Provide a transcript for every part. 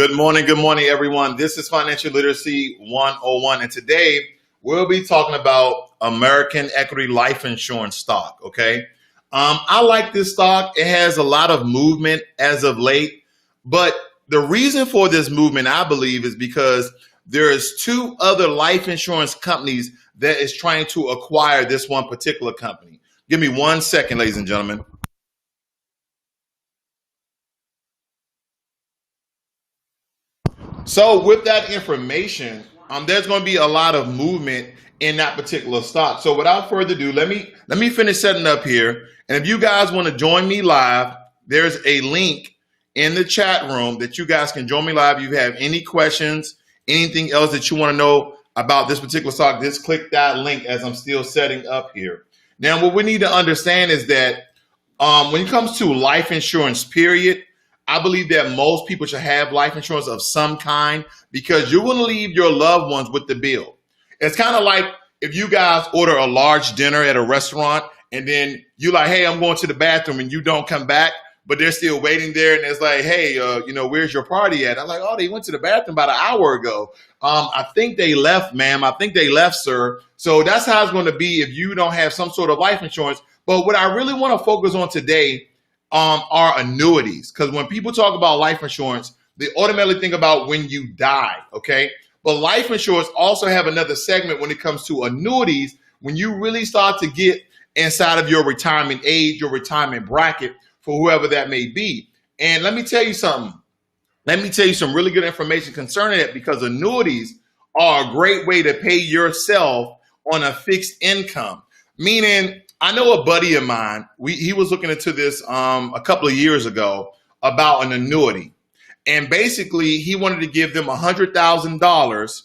Good morning, everyone. This is Financial Literacy 101, and today we'll be talking about American Equity Life Insurance stock. Okay, I like this stock. It has a lot of movement as of late, but the reason for this movement, I believe, is because there's two other life insurance companies that is trying to acquire this one particular company. Give me 1 second, ladies and gentlemen. So with that information, there's going to be a lot of movement in that particular stock. So without further ado, let me finish setting up here. And if you guys want to join me live, there's a link in the chat room that you guys can join me live. If you have any questions, anything else that you want to know about this particular stock, just click that link as I'm still setting up here. Now, what we need to understand is that when it comes to life insurance, period, I believe that most people should have life insurance of some kind because you're going to leave your loved ones with the bill. It's kind of like if you guys order a large dinner at a restaurant and then you're like, hey, I'm going to the bathroom, and you don't come back, but they're still waiting there. And it's like, hey, where's your party at? I'm like, oh, they went to the bathroom about an hour ago. I think they left, ma'am. I think they left, sir. So that's how it's going to be if you don't have some sort of life insurance. But what I really want to focus on today are annuities, because when people talk about life insurance, they automatically think about when you die, okay? But life insurance also have another segment when it comes to annuities, when you really start to get inside of your retirement age, your retirement bracket for whoever that may be. And let me tell you something. Let me tell you some really good information concerning it, because annuities are a great way to pay yourself on a fixed income, meaning I know a buddy of mine, he was looking into this a couple of years ago about an annuity. And basically, he wanted to give them $100,000.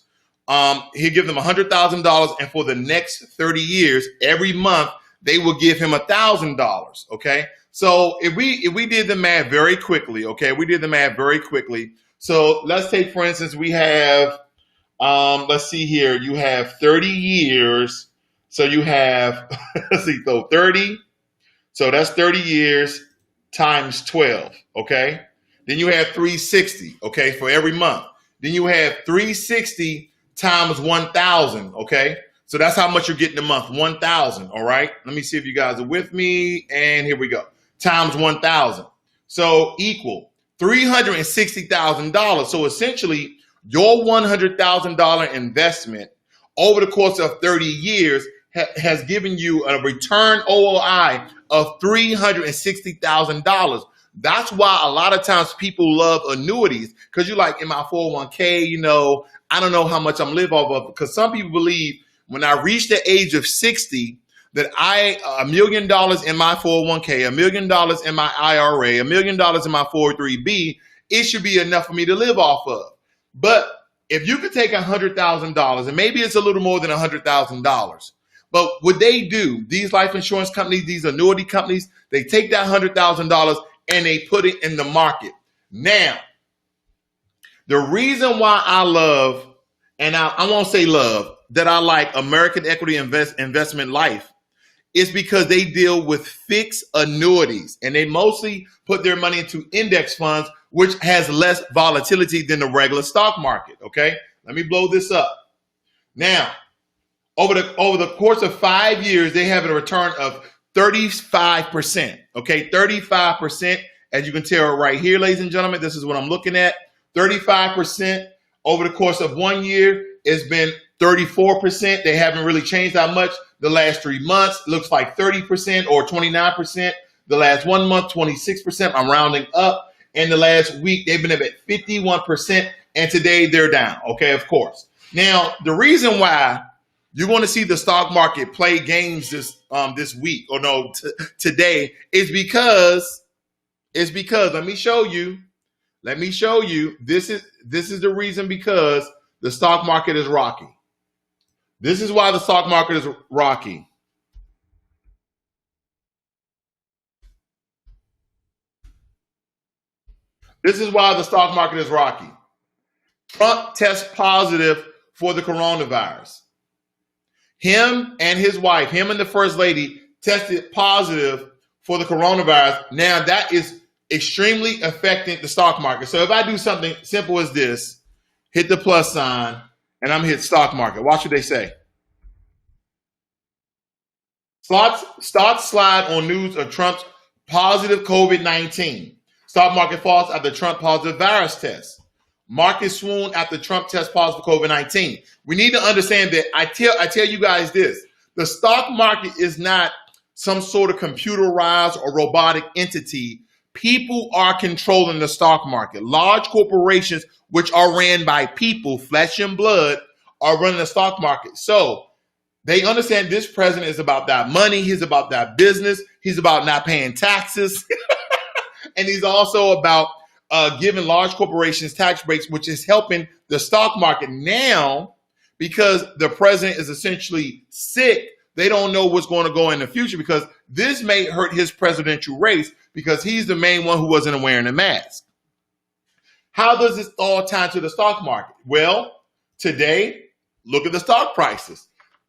He'd give them $100,000. And for the next 30 years, every month, they would give him $1,000. Okay. So if we did the math very quickly, So let's take, for instance, we have, let's see here. You have 30 years. So you have, let's see, so 30, so that's 30 years times 12, okay? Then you have 360, okay, for every month. Then you have 360 times 1,000, okay? So that's how much you're getting a month, 1,000, all right? Let me see if you guys are with me, and here we go. Times 1,000. So equal $360,000. So essentially, your $100,000 investment over the course of 30 years has given you a return OOI of $360,000. That's why a lot of times people love annuities, because you're like, in my 401k, I don't know how much I'm live off of, because some people believe when I reach the age of 60 that $1 million in my 401k, $1 million in my IRA, $1 million in my 403b, it should be enough for me to live off of. But if you could take $100,000, and maybe it's a little more than $100,000, but what they do, these life insurance companies, these annuity companies, they take that $100,000 and they put it in the market. Now, the reason why I love, and I won't say love, that I like American Equity Investment Life is because they deal with fixed annuities, and they mostly put their money into index funds, which has less volatility than the regular stock market, okay? Let me blow this up. Now, over the course of 5 years, they have a return of 35%, okay? 35%, as you can tell right here, ladies and gentlemen, this is what I'm looking at. 35% over the course of 1 year, it's been 34%. They haven't really changed that much. The last 3 months looks like 30% or 29%. The last 1 month, 26%. I'm rounding up. And the last week, they've been up at 51%. And today they're down. Okay, of course. Now, the reason why you're going to see the stock market play games this week, or no, today, is because let me show you. This is the reason, because the stock market is rocky. This is why the stock market is rocky. This is why the stock market is rocky. Trump tests positive for the coronavirus. Him and his wife, him and the first lady, tested positive for the coronavirus. Now that is extremely affecting the stock market. So if I do something simple as this, hit the plus sign, and I'm hit stock market. Watch what they say. Stocks slide on news of Trump's positive COVID-19. Stock market falls after Trump positive virus test. Market swoon after Trump test positive for COVID-19. We need to understand that I tell you guys this. The stock market is not some sort of computerized or robotic entity. People are controlling the stock market. Large corporations, which are ran by people, flesh and blood, are running the stock market. So they understand this president is about that money. He's about that business. He's about not paying taxes. And he's also about giving large corporations tax breaks, which is helping the stock market now because the president is essentially sick. They don't know what's going to go in the future because this may hurt his presidential race because he's the main one who wasn't wearing a mask. How does this all tie to the stock market? Well, today, look at the stock prices.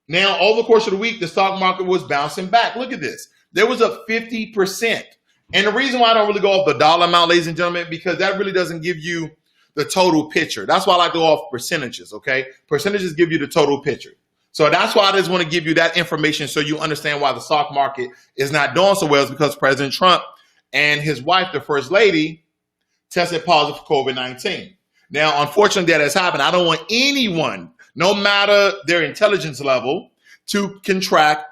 Now, over the course of the week, the stock market was bouncing back. Look at this. There was up 50%. And the reason why I don't really go off the dollar amount, ladies and gentlemen, because that really doesn't give you the total picture. That's why I like to go off percentages, okay? Percentages give you the total picture. So that's why I just want to give you that information so you understand why the stock market is not doing so well. It's because President Trump and his wife, the First Lady, tested positive for COVID-19. Now, unfortunately, that has happened. I don't want anyone, no matter their intelligence level, to contract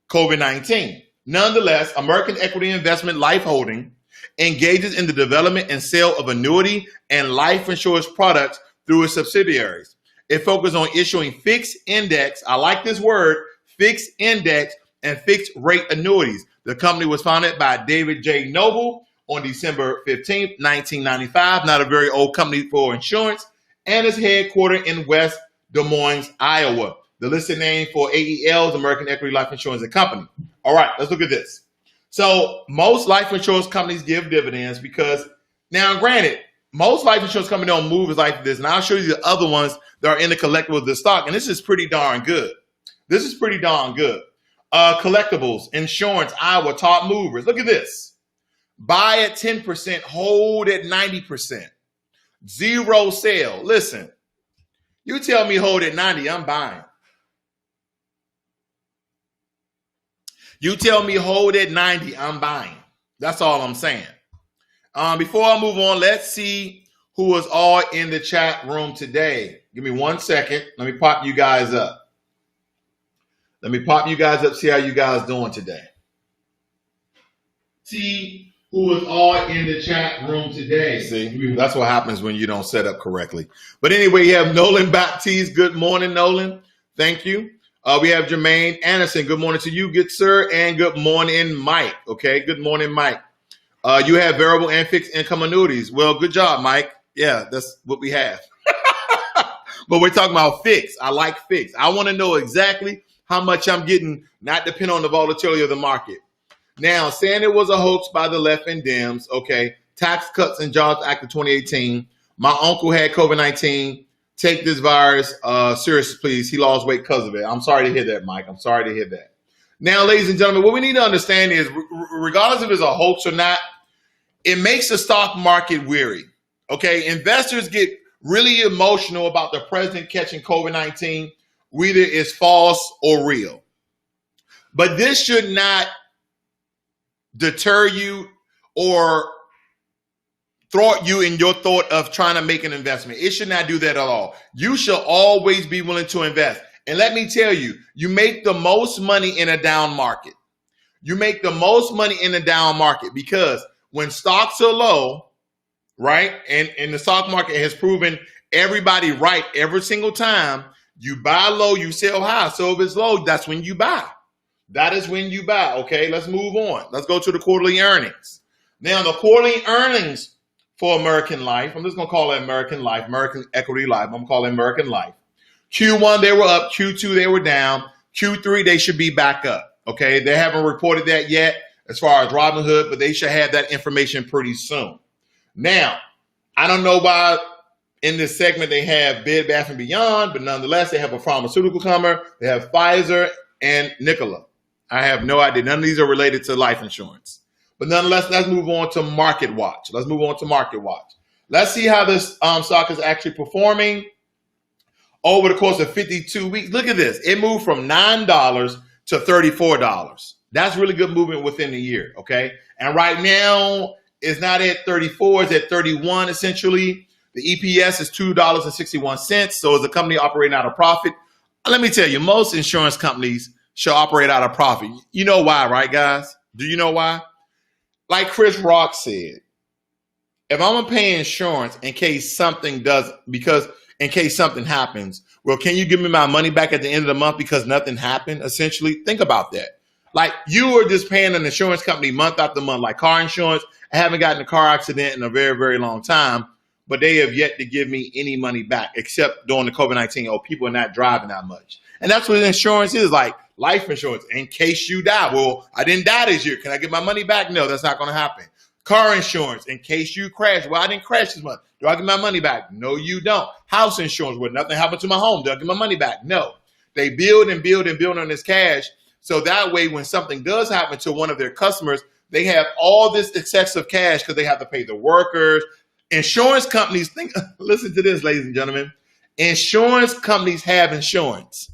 COVID-19. Nonetheless, American Equity Investment Life Holding engages in the development and sale of annuity and life insurance products through its subsidiaries. It focuses on issuing fixed index, I like this word, fixed index and fixed rate annuities. The company was founded by David J. Noble on December 15th, 1995, not a very old company for insurance, and is headquartered in West Des Moines, Iowa. The listed name for AEL is American Equity Life Insurance Company. All right, let's look at this. So most life insurance companies give dividends because, now granted, most life insurance companies don't move as like this. And I'll show you the other ones that are in the collectibles of the stock. And this is pretty darn good. This is pretty darn good. Collectibles, insurance, Iowa, top movers. Look at this. Buy at 10%, hold at 90%. Zero sale. Listen, you tell me hold at 90, I'm buying. You tell me hold at 90, I'm buying. That's all I'm saying. Before I move on, let's see who was all in the chat room today. Give me 1 second. Let me pop you guys up. See how you guys doing today. See who was all in the chat room today. See, that's what happens when you don't set up correctly. But anyway, you have Nolan Baptiste. Good morning, Nolan. Thank you. We have Jermaine Anderson. Good morning to you, good sir. And good morning, Mike. Okay, good morning, Mike. You have variable and fixed income annuities. Well, good job, Mike. Yeah, that's what we have. But we're talking about fixed. I like fixed. I want to know exactly how much I'm getting, not depending on the volatility of the market. Now, saying it was a hoax by the left and Dems, okay, Tax Cuts and Jobs Act of 2018. My uncle had COVID-19. Take this virus seriously, please. He lost weight because of it. I'm sorry to hear that, Mike. I'm sorry to hear that. Now, ladies and gentlemen, what we need to understand is, regardless if it's a hoax or not, it makes the stock market weary. Okay, investors get really emotional about the president catching COVID-19, whether it's false or real. But this should not deter you or thwart you in your thought of trying to make an investment. It should not do that at all. You should always be willing to invest. And let me tell you, you make the most money in a down market. You make the most money in a down market because when stocks are low, right, and the stock market has proven everybody right every single time, you buy low, you sell high. So if it's low, that's when you buy. That is when you buy. Okay, let's move on. Let's go to the quarterly earnings. Now, the quarterly earnings for American Life, I'm just going to call it American Life, American Equity Life. I'm going to call it American Life. Q1, they were up. Q2, they were down. Q3, they should be back up. Okay, they haven't reported that yet as far as Robinhood, but they should have that information pretty soon. Now, I don't know why in this segment they have Bed Bath & Beyond, but nonetheless, they have a pharmaceutical company. They have Pfizer and Nikola. I have no idea. None of these are related to life insurance. But nonetheless, let's move on to Market Watch. Let's see how this stock is actually performing over the course of 52 weeks. Look at this. It moved from $9 to $34. That's really good movement within the year, okay? And right now, it's not at 34, it's at 31 essentially. The EPS is $2.61. So is the company operating out of profit? Let me tell you, most insurance companies should operate out of profit. You know why, right, guys? Do you know why? Like Chris Rock said, if I'm gonna pay insurance in case something happens, well, can you give me my money back at the end of the month because nothing happened? Essentially, think about that. Like you are just paying an insurance company month after month, like car insurance. I haven't gotten in a car accident in a very, very long time, but they have yet to give me any money back except during the COVID-19. Oh, people are not driving that much. And that's what insurance is, like life insurance. In case you die, well, I didn't die this year. Can I get my money back? No, that's not going to happen. Car insurance, in case you crash. Well, I didn't crash this month. Do I get my money back? No, you don't. House insurance, well, nothing happened to my home. Do I get my money back? No. They build and build and build on this cash. So that way, when something does happen to one of their customers, they have all this excessive cash because they have to pay the workers. Insurance companies, listen to this, ladies and gentlemen. Insurance companies have insurance.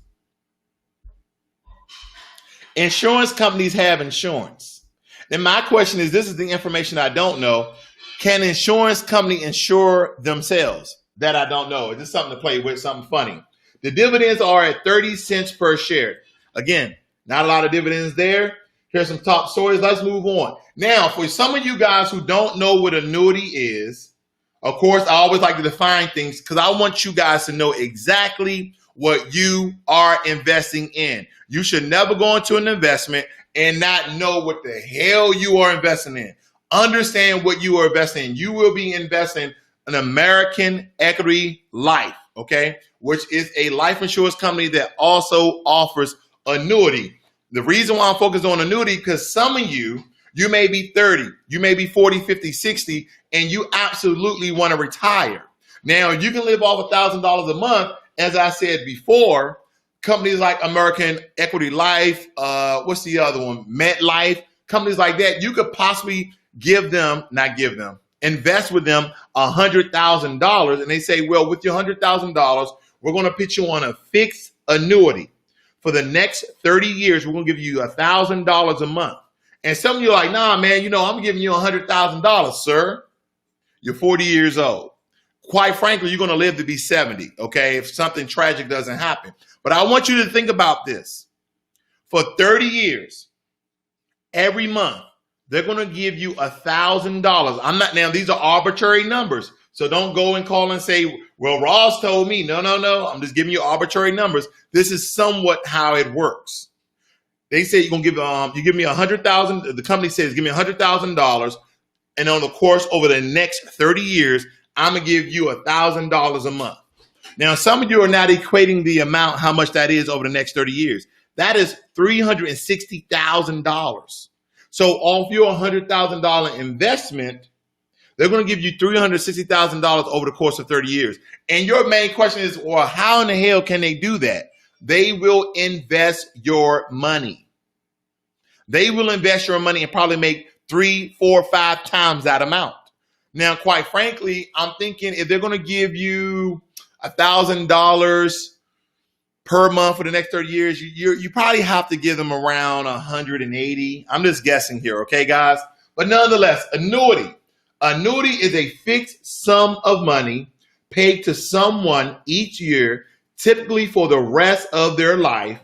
Insurance companies have insurance. Then my question is, this is the information I don't know. Can insurance company insure themselves? That I don't know. Is this something to play with, something funny? The dividends are at 30 cents per share. Again, not a lot of dividends there. Here's some top stories. Let's move on. Now, for some of you guys who don't know what annuity is, of course, I always like to define things because I want you guys to know exactly what you are investing in. You should never go into an investment and not know what the hell you are investing in. Understand what you are investing in. You will be investing in American Equity Life, okay, which is a life insurance company that also offers annuity. The reason why I'm focused on annuity, because some of you may be 30, you may be 40, 50, 60, and you absolutely want to retire. Now, you can live off $1,000 a month. As I said before, companies like American Equity Life, what's the other one? MetLife, companies like that, you could possibly invest with them $100,000. And they say, well, with your $100,000, we're going to put you on a fixed annuity. For the next 30 years, we're going to give you $1,000 a month. And some of you are like, nah, man, I'm giving you $100,000, sir. You're 40 years old. Quite frankly, you're going to live to be 70, okay, if something tragic doesn't happen. But I want you to think about this. For 30 years, every month, they're going to give you $1,000. Now, these are arbitrary numbers. So don't go and call and say, well, Ross told me. No. I'm just giving you arbitrary numbers. This is somewhat how it works. They say you're going to give me $100,000. The company says, give me $100,000. And on the course over the next 30 years, I'm going to give you $1,000 a month. Now, some of you are not equating the amount, how much that is over the next 30 years. That is $360,000. So off your $100,000 investment, they're going to give you $360,000 over the course of 30 years. And your main question is, well, how in the hell can they do that? They will invest your money. They will invest your money and probably make 3, 4, 5 times that amount. Now, quite frankly, I'm thinking if they're going to give you $1,000 per month for the next 30 years, you probably have to give them around 180. I'm just guessing here, okay, guys? But nonetheless, annuity. Annuity is a fixed sum of money paid to someone each year, typically for the rest of their life.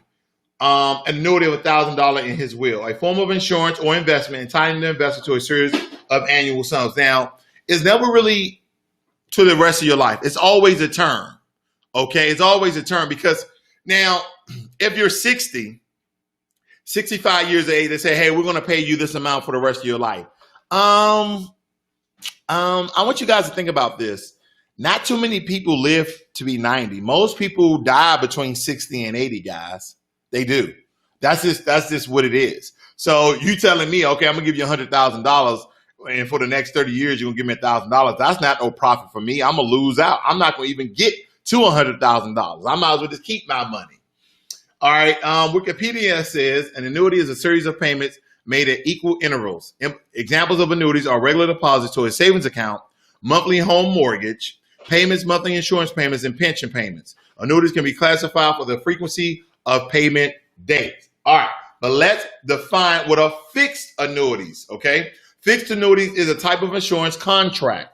An annuity of $1,000 in his will, a form of insurance or investment entitling the investor to a series of annual sums. Now, it's never really to the rest of your life. It's always a term, okay? It's always a term because now, if you're 60, 65 years of age, they say, hey, we're going to pay you this amount for the rest of your life. I want you guys to think about this. Not too many people live to be 90. Most people die between 60 and 80, guys. They do. That's just what it is. So you telling me, okay, I'm gonna give you $100,000, and for the next 30 years, you're gonna give me $1,000. That's not no profit for me. I'm gonna lose out. I'm not gonna even get to $100,000. I might as well just keep my money. All right. Wikipedia says an annuity is a series of payments made at equal intervals. Examples of annuities are regular deposits to a savings account, monthly home mortgage, payments, monthly insurance payments, and pension payments. Annuities can be classified for the frequency of payment dates. All right, but let's define what are fixed annuities, okay? Fixed annuities is a type of insurance contract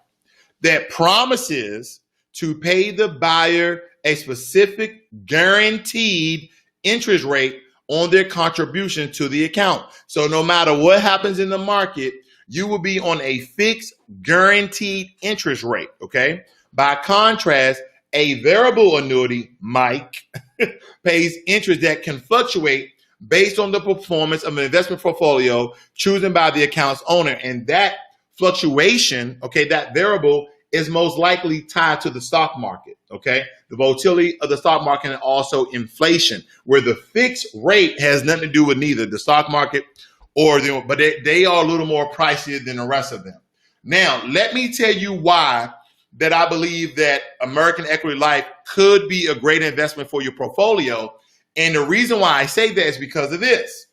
that promises to pay the buyer a specific guaranteed interest rate on their contribution to the account. So no matter what happens in the market, you will be on a fixed guaranteed interest rate, okay? By contrast, a variable annuity, Mach, pays interest that can fluctuate based on the performance of an investment portfolio chosen by the account's owner. And that fluctuation, okay, that variable is most likely tied to the stock market, okay? The volatility of the stock market and also inflation, where the fixed rate has nothing to do with neither the stock market or the, but they are a little more pricier than the rest of them. Now, let me tell you why that I believe that American Equity Life could be a great investment for your portfolio. And the reason why I say that is because of this.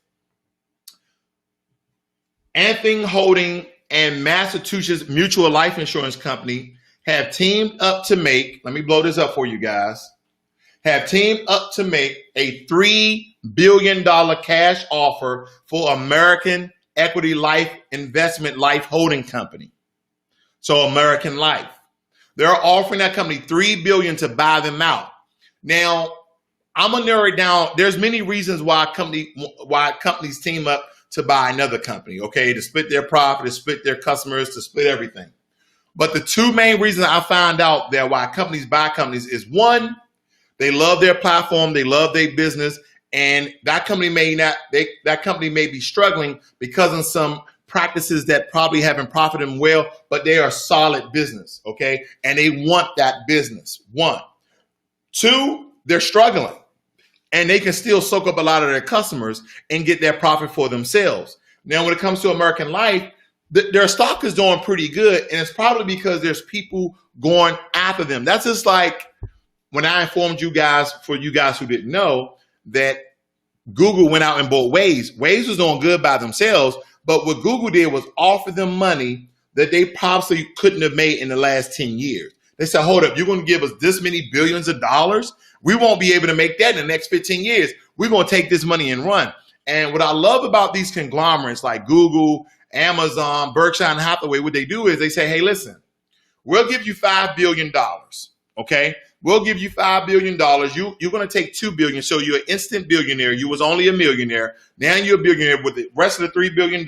Anthony Holding and Massachusetts Mutual Life Insurance Company have teamed up to make, let me blow this up for you guys, have teamed up to make a $3 billion cash offer for American Equity Life Investment Life Holding Company. So American Life. They're offering that company $3 billion to buy them out. Now, I'm gonna narrow it down. There's many reasons why companies team up to buy another company, okay? To split their profit, to split their customers, to split everything. But the two main reasons I found out that why companies buy companies is, one, they love their platform, they love their business, and that company may be struggling because of some practices that probably haven't profited them well, but they are solid business, okay? And they want that business, one. Two, they're struggling, and they can still soak up a lot of their customers and get their profit for themselves. Now, when it comes to American Life, their stock is doing pretty good, and it's probably because there's people going after them. That's just like when I informed you guys, for you guys who didn't know, that Google went out and bought Waze. Waze was doing good by themselves, but what Google did was offer them money that they probably couldn't have made in the last 10 years. They said, hold up, you're going to give us this many billions of dollars? We won't be able to make that in the next 15 years. We're going to take this money and run. And what I love about these conglomerates like Google, Amazon, Berkshire and Hathaway, what they do is they say, hey, listen, we'll give you $5 billion, okay? We'll give you $5 billion. You're going to take $2 billion, so you're an instant billionaire. You was only a millionaire. Now you're a billionaire. With the rest of the $3 billion,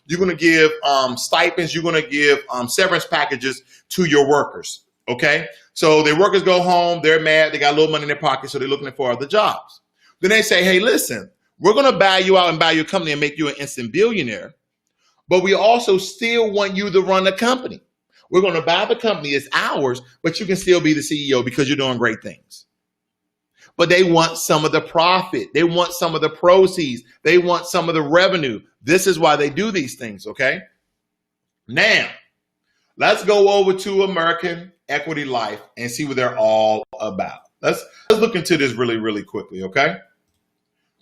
you're going to give stipends. You're going to give severance packages to your workers, okay? So their workers go home. They're mad. They got a little money in their pocket, so they're looking for other jobs. Then they say, hey, listen, we're going to buy you out and buy your company and make you an instant billionaire, but we also still want you to run the company. We're going to buy the company. It's ours, but you can still be the CEO because you're doing great things. But they want some of the profit. They want some of the proceeds. They want some of the revenue. This is why they do these things, okay? Now, let's go over to American Equity Life and see what they're all about. Let's look into this really, really quickly, okay?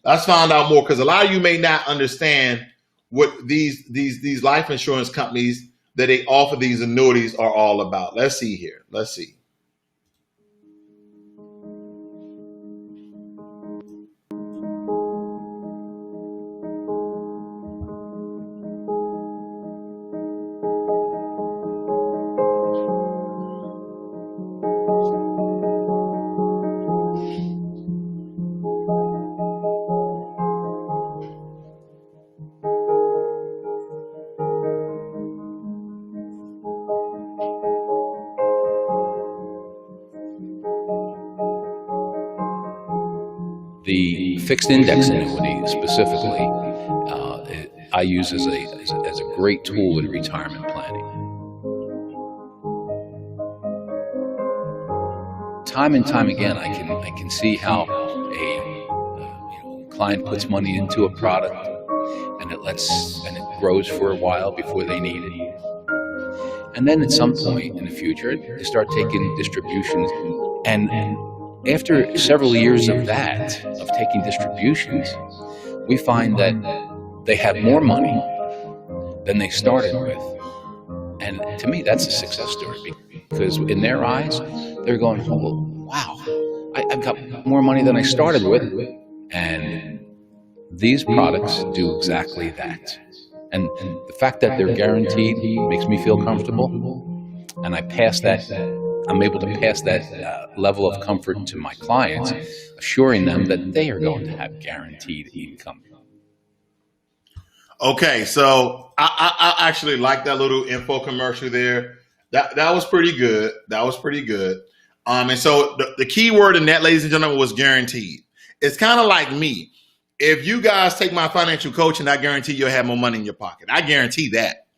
Let's find out more, because a lot of you may not understand what these life insurance companies that they offer these annuities are all about. Let's see here. Let's see. The fixed index annuity specifically, I use as a great tool in retirement planning. Time and time again, I can see how a client puts money into a product, and it grows for a while before they need it, and then at some point in the future, they start taking distributions, and after several years of taking distributions, we find that they have more money than they started with. And to me, that's a success story, because in their eyes, they're going, oh, wow, I've got more money than I started with. And these products do exactly that. And the fact that they're guaranteed makes me feel comfortable. And I'm able to pass that level of comfort to my clients, assuring them that they are going to have guaranteed income. Okay, so I actually like that little info commercial there. That was pretty good. And so the key word in that, ladies and gentlemen, was guaranteed. It's kind of like me. If you guys take my financial coaching, I guarantee you'll have more money in your pocket. I guarantee that.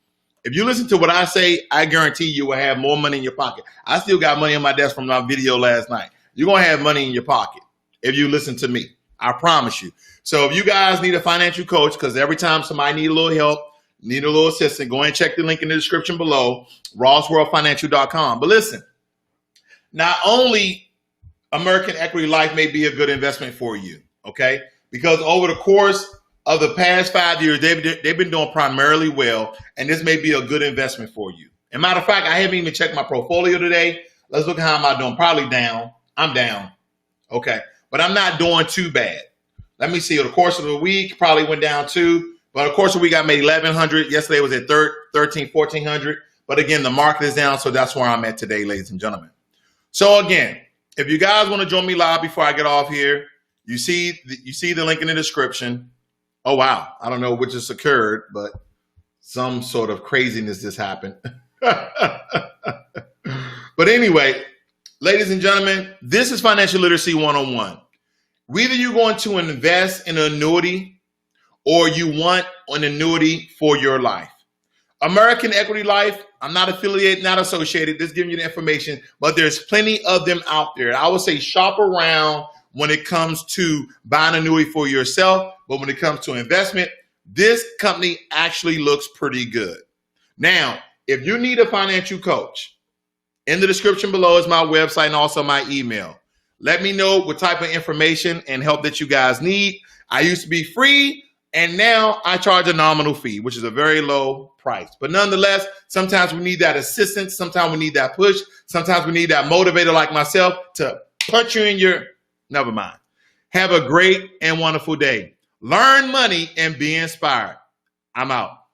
If you listen to what I say, I guarantee you will have more money in your pocket. I still got money on my desk from my video last night. You're going to have money in your pocket if you listen to me. I promise you. So if you guys need a financial coach, because every time somebody need a little help, need a little assistance, go and check the link in the description below, rossworldfinancial.com. But listen, not only American Equity Life may be a good investment for you, okay? Because over the course of the past 5 years, they've been doing primarily well, and this may be a good investment for you. As a matter of fact, I haven't even checked my portfolio today. Let's look at how am I doing. Probably down. I'm down. Okay. But I'm not doing too bad. Let me see. Over the course of the week, probably went down too. But of course, we got made 1,100. Yesterday was at 13, 1,400. But again, the market is down, so that's where I'm at today, ladies and gentlemen. So again, if you guys want to join me live before I get off here, you see the link in the description. Oh, wow. I don't know what just occurred, but some sort of craziness just happened. But anyway, ladies and gentlemen, this is Financial Literacy 101. Whether you're going to invest in an annuity or you want an annuity for your life. American Equity Life, I'm not affiliated, not associated, just giving you the information, but there's plenty of them out there. I would say shop around when it comes to buying an annuity for yourself, but when it comes to investment, this company actually looks pretty good. Now, if you need a financial coach, in the description below is my website and also my email. Let me know what type of information and help that you guys need. I used to be free, and now I charge a nominal fee, which is a very low price. But nonetheless, sometimes we need that assistance. Sometimes we need that push. Sometimes we need that motivator like myself to punch you in your, never mind. Have a great and wonderful day. Learn money and be inspired. I'm out.